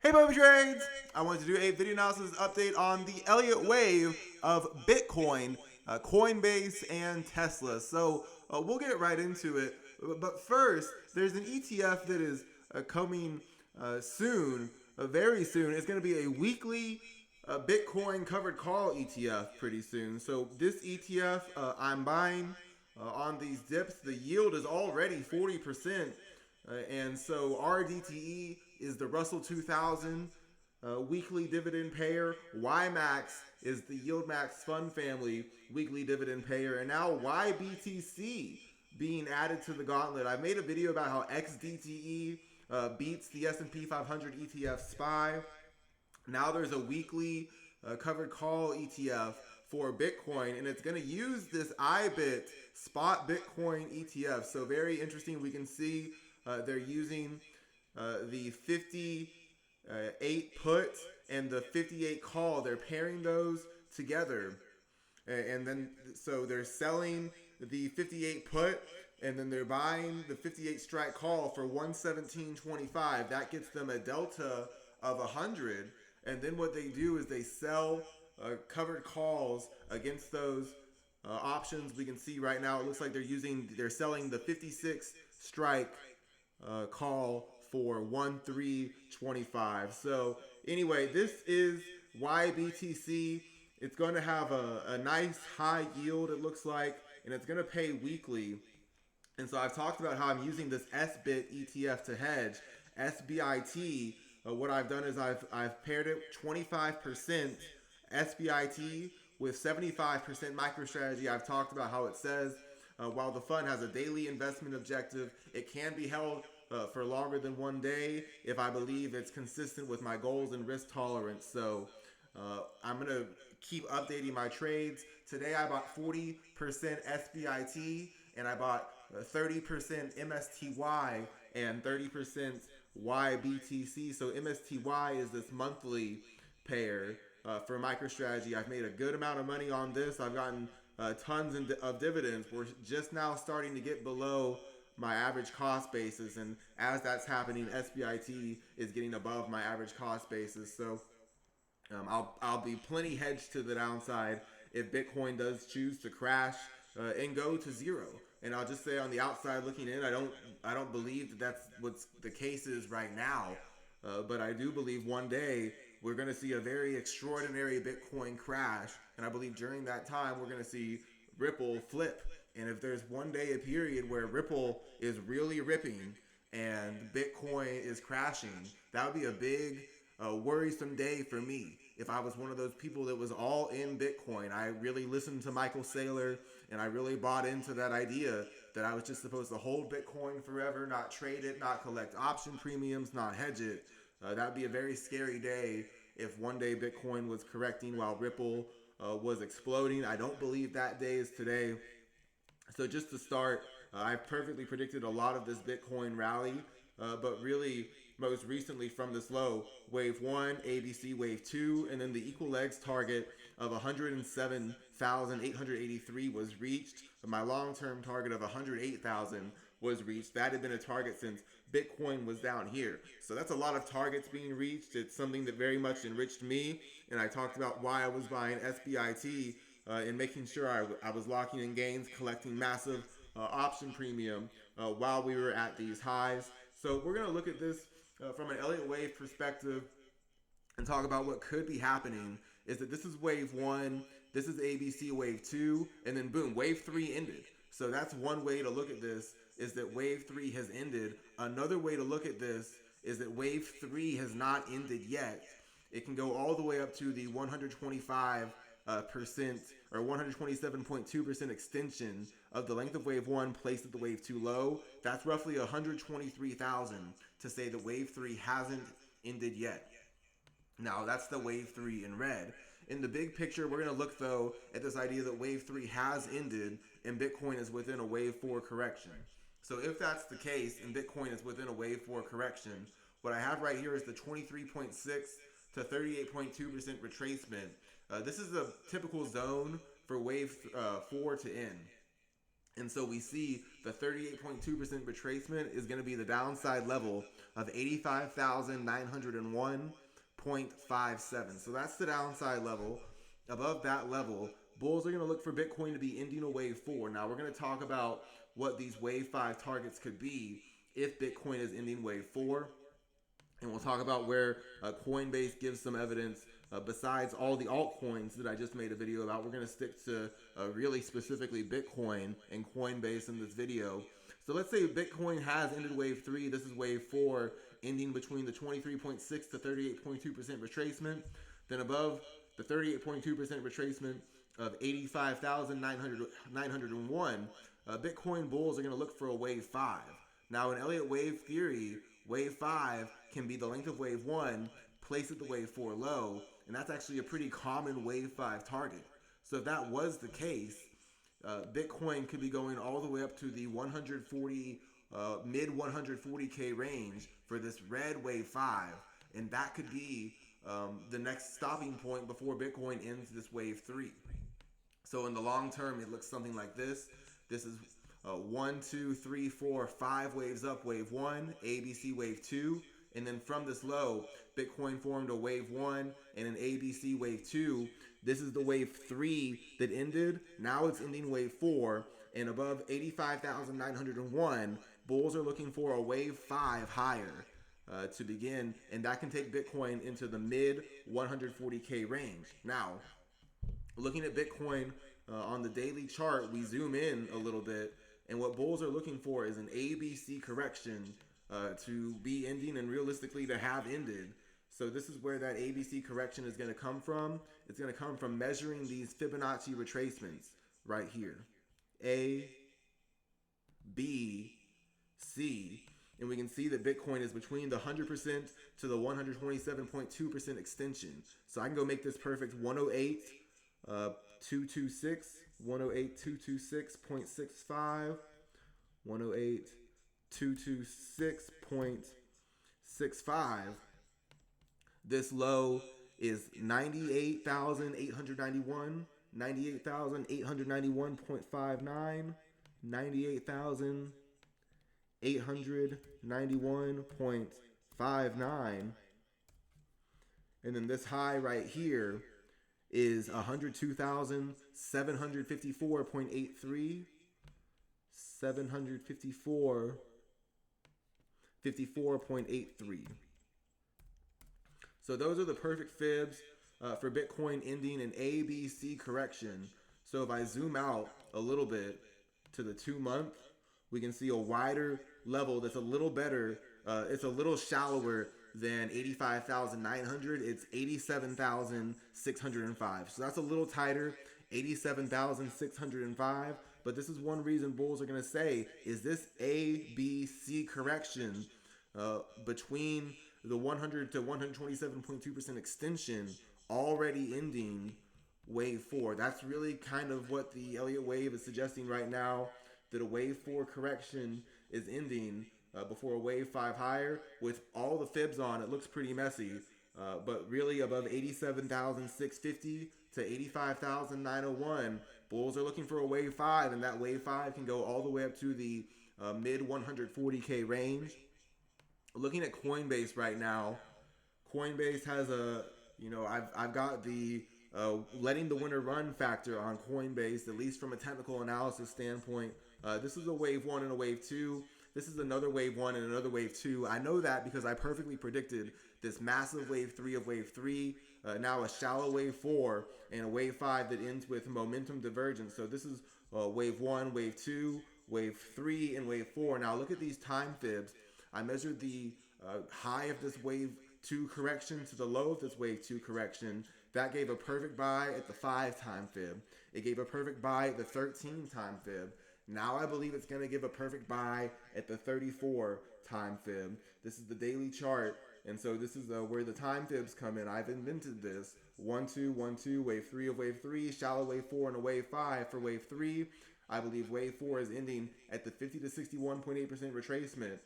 Hey Bobby Trades! I wanted to do a video analysis update on the Elliott wave of Bitcoin, Coinbase, and Tesla. So we'll get right into it. But first, there's an ETF that is coming soon, very soon. It's going to be a weekly Bitcoin covered call ETF pretty soon. So this ETF I'm buying on these dips. The yield is already 40%. And so RDTE is the Russell 2000 weekly dividend payer. YMAX is the Yield Max Fund Family weekly dividend payer. And now YBTC being added to the gauntlet. I made a video about how XDTE beats the S&P 500 ETF SPY. Now there's a weekly covered call ETF for Bitcoin, and it's going to use this IBIT spot Bitcoin ETF. So very interesting. We can see they're using the 58 put and the 58 call. They're pairing those together, and then so they're selling the 58 put, and then they're buying the 58 strike call for 117.25. That gets them a delta of 100. And then what they do is they sell covered calls against those options. We can see right now it looks like they're selling the 56 strike call for 1325. So anyway, this is YBTC. It's going to have a nice high yield, it looks like, and it's going to pay weekly. And so I've talked about how I'm using this SBIT ETF to hedge. SBIT, what I've done is I've paired it 25% SBIT with 75% MicroStrategy. I've talked about how it says while the fund has a daily investment objective, it can be held for longer than one day if I believe it's consistent with my goals and risk tolerance. So I'm going to keep updating my trades. Today I bought 40% SBIT and I bought 30% MSTY and 30% YBTC. So MSTY is this monthly pair for MicroStrategy. I've made a good amount of money on this. I've gotten tons of dividends. We're just now starting to get below my average cost basis, and as that's happening, SBIT is getting above my average cost basis. So I'll be plenty hedged to the downside if Bitcoin does choose to crash and go to zero. And I'll just say on the outside looking in, I don't believe that that's what's the case is right now, but I do believe one day we're going to see a very extraordinary Bitcoin crash, and I believe during that time we're going to see Ripple flip. And if there's one day a period where Ripple is really ripping and Bitcoin is crashing, that would be a big worrisome day for me. If I was one of those people that was all in Bitcoin, I really listened to Michael Saylor and I really bought into that idea that I was just supposed to hold Bitcoin forever, not trade it, not collect option premiums, not hedge it. That would be a very scary day if one day Bitcoin was correcting while Ripple was exploding. I don't believe that day is today. So just to start, I've perfectly predicted a lot of this Bitcoin rally, but really most recently from this low, wave 1, ABC wave 2, and then the equal legs target of 107,883 was reached. My long-term target of 108,000 was reached. That had been a target since Bitcoin was down here. So that's a lot of targets being reached. It's something that very much enriched me, and I talked about why I was buying SBIT and making sure I was locking in gains, collecting massive option premium while we were at these highs. So we're going to look at this from an Elliott wave perspective and talk about what could be happening. Is that this is wave 1, this is ABC wave 2, and then boom, wave 3 ended. So that's one way to look at this, is that wave 3 has ended. Another way to look at this is that wave 3 has not ended yet. It can go all the way up to the 125% or 127.2% extension of the length of wave 1 placed at the wave 2 low. That's roughly 123,000 to say that wave 3 hasn't ended yet. Now that's the wave 3 in red. In the big picture, we're going to look though at this idea that wave 3 has ended and Bitcoin is within a wave 4 correction. So if that's the case and Bitcoin is within a wave 4 correction, what I have right here is the 23.6 to 38.2% retracement. This is a typical zone for wave 4 to end. And so we see the 38.2% retracement is going to be the downside level of 85,901.57. So that's the downside level. Above that level, bulls are going to look for Bitcoin to be ending a wave 4. Now we're going to talk about what these wave 5 targets could be if Bitcoin is ending wave 4. And we'll talk about where Coinbase gives some evidence. Besides all the altcoins that I just made a video about, we're going to stick to really specifically Bitcoin and Coinbase in this video. So let's say Bitcoin has ended wave 3. This is wave 4, ending between the 23.6 to 38.2% retracement. Then above the 38.2% retracement of 85,901, Bitcoin bulls are going to look for a wave 5. Now in Elliott wave theory, wave 5 can be the length of wave 1 placed at the wave 4 low, and that's actually a pretty common wave 5 target. So if that was the case, Bitcoin could be going all the way up to the 140, mid 140K range for this red wave 5, and that could be the next stopping point before Bitcoin ends this wave 3. So in the long term, it looks something like this. This is 1, 2, 3, 4, 5 waves up, wave 1, ABC wave 2, and then from this low, Bitcoin formed a wave 1 and an ABC wave 2. This is the wave 3 that ended. Now it's ending wave 4, and above 85,901, bulls are looking for a wave 5 higher to begin, and that can take Bitcoin into the mid 140K range. Now, looking at Bitcoin on the daily chart, we zoom in a little bit, and what bulls are looking for is an ABC correction to be ending and realistically to have ended. So this is where that ABC correction is going to come from. It's going to come from measuring these Fibonacci retracements right here. A, B, C. And we can see that Bitcoin is between the 100% to the 127.2% extension. So I can go make this perfect 108.226, 108.226.65, 108.226.65. This low is 98,891, 98,891.59, 98,891.59. And then this high right here is 102,754.83, 754.53. So those are the perfect fibs for Bitcoin ending an ABC correction. So if I zoom out a little bit to the 2-month, we can see a wider level that's a little better. It's a little shallower than 85,900. It's 87,605. So that's a little tighter, 87,605. But this is one reason bulls are going to say, is this ABC correction between the 100 to 127.2% extension already ending wave 4? That's really kind of what the Elliott wave is suggesting right now, that a wave 4 correction is ending before a wave 5 higher. With all the fibs on, it looks pretty messy, but really above 87,650 to 85,901, bulls are looking for a wave 5, and that wave 5 can go all the way up to the mid 140K range. Looking at Coinbase right now, Coinbase has a, I've got the letting the winner run factor on Coinbase, at least from a technical analysis standpoint. This is a wave 1 and a wave 2. This is another wave 1 and another wave 2. I know that because I perfectly predicted this massive wave 3 of wave 3, now a shallow wave 4, and a wave 5 that ends with momentum divergence. So this is wave 1, wave 2, wave 3, and wave 4. Now look at these time fibs. I measured the high of this wave 2 correction to the low of this wave 2 correction. That gave a perfect buy at the 5 time fib. It gave a perfect buy at the 13 time fib. Now I believe it's going to give a perfect buy at the 34 time fib. This is the daily chart, and so this is where the time fibs come in. I've invented this. 1, 2, 1, 2, wave 3 of wave 3, shallow wave 4, and a wave 5 for wave 3. I believe wave 4 is ending at the 50 to 61.8% retracement,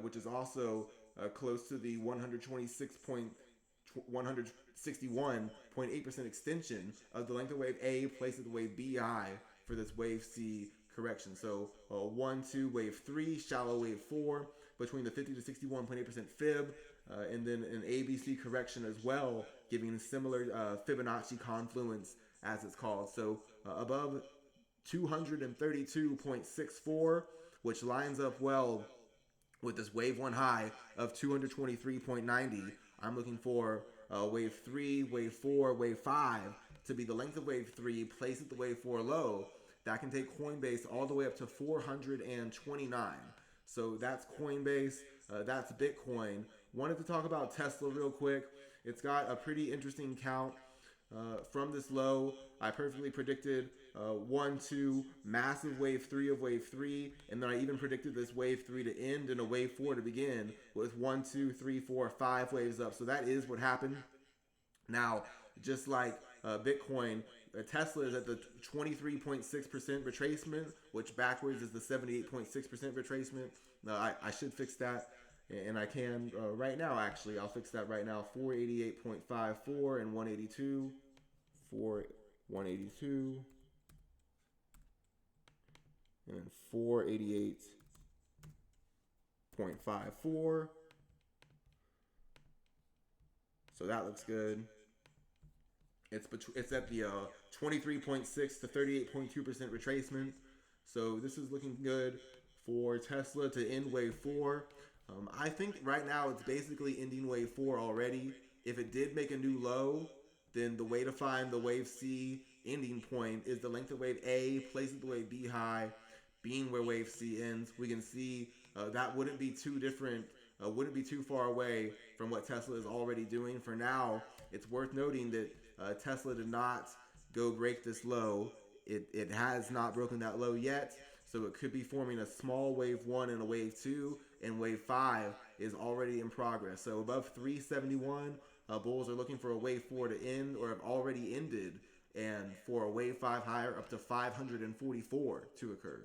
which is also close to the 161.8% extension of the length of wave A placed at the wave BI for this wave C correction. So 1, 2, wave 3, shallow wave 4, between the 50 to 61.8% fib, and then an ABC correction as well, giving similar Fibonacci confluence as it's called. So above 232.64, which lines up well with this wave 1 high of 223.90. I'm looking for wave 3, wave 4, wave 5 to be the length of wave 3, place at the wave 4 low. That can take Coinbase all the way up to 429. So that's Coinbase, that's Bitcoin. Wanted to talk about Tesla real quick. It's got a pretty interesting count. From this low, I perfectly predicted 1, 2, massive wave 3 of wave 3, and then I even predicted this wave 3 to end and a wave 4 to begin with 1, 2, 3, 4, 5 waves up. So that is what happened. Now, just like Bitcoin, Tesla is at the 23.6% retracement, which backwards is the 78.6% retracement. I should fix that, and I can right now, actually. I'll fix that right now. 488.54 and 182. 182. And then 488.54. So that looks good. It's at the 23.6 to 38.2% retracement. So this is looking good for Tesla to end wave 4. I think right now it's basically ending wave 4 already. If it did make a new low, then the way to find the wave C ending point is the length of wave A, place at the wave B high, being where wave C ends. We can see that wouldn't be too different, wouldn't be too far away from what Tesla is already doing. For now, it's worth noting that Tesla did not go break this low. It has not broken that low yet, so it could be forming a small wave 1 and a wave 2, and wave 5 is already in progress. So above 371, bulls are looking for a wave 4 to end or have already ended, and for a wave 5 higher up to 544 to occur.